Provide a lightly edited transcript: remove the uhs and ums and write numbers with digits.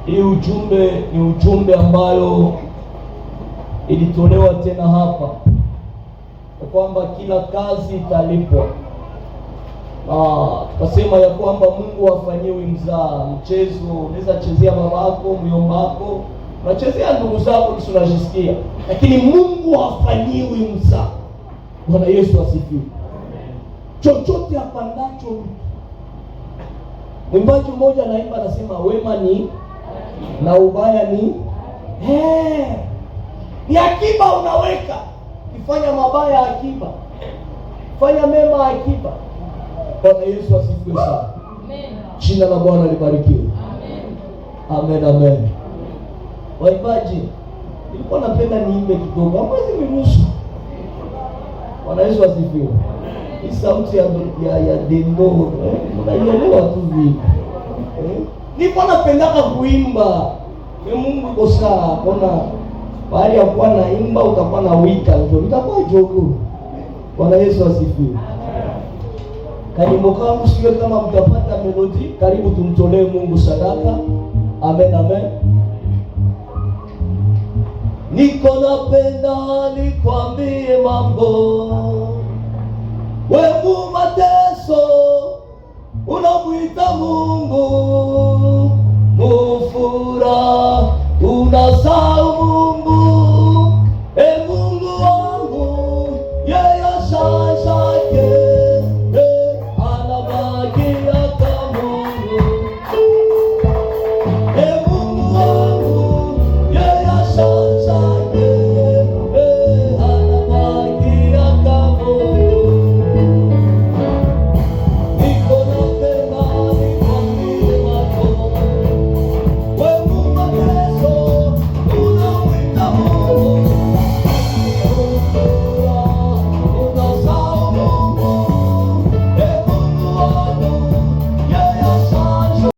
Hii ujumbe ni ujumbe ambayo ilitolewa tena hapa ya kwamba kila kazi italipwa. Tukasema ya kwamba Mungu hafanyiwi mzaa. Mchezo unaweza chezea babako, myombako, unachezea ndugu zako kisha unajisikia, lakini Mungu hafanyiwi mzaa. Bwana Yesu asifiwe. Chochote apandacho mtu. Mwimbaji mmoja anaimba anasema wema ni na ubaya ni ni akiba unaweka. Kifanya mabaya akiba, fanya mema akiba. Bwana Yesu asifiwe sana. Amen. Jina la Bwana libarikiwe. Amen. Amen, amen. Waimbaji, nilikuwa napenda niimbe kidogo. Hamwezi niruhusu. Bwana Yesu asifiwe. Hii sauti ya demo, unaielewa tu vipi? Nilikuwa napendaka kuimba. Mungu yuko sawa. Kuna baada ya kuwa naimba utakuwa na wika, utakuwa jogo. Bwana Yesu asifiwe. Kanyimbo kangu sio kama mtapata melodi, karibu tumtolee Mungu sadaka. Amen, amen. Niko napenda nikwambie mambo. Wewe mateso unamwita Mungu.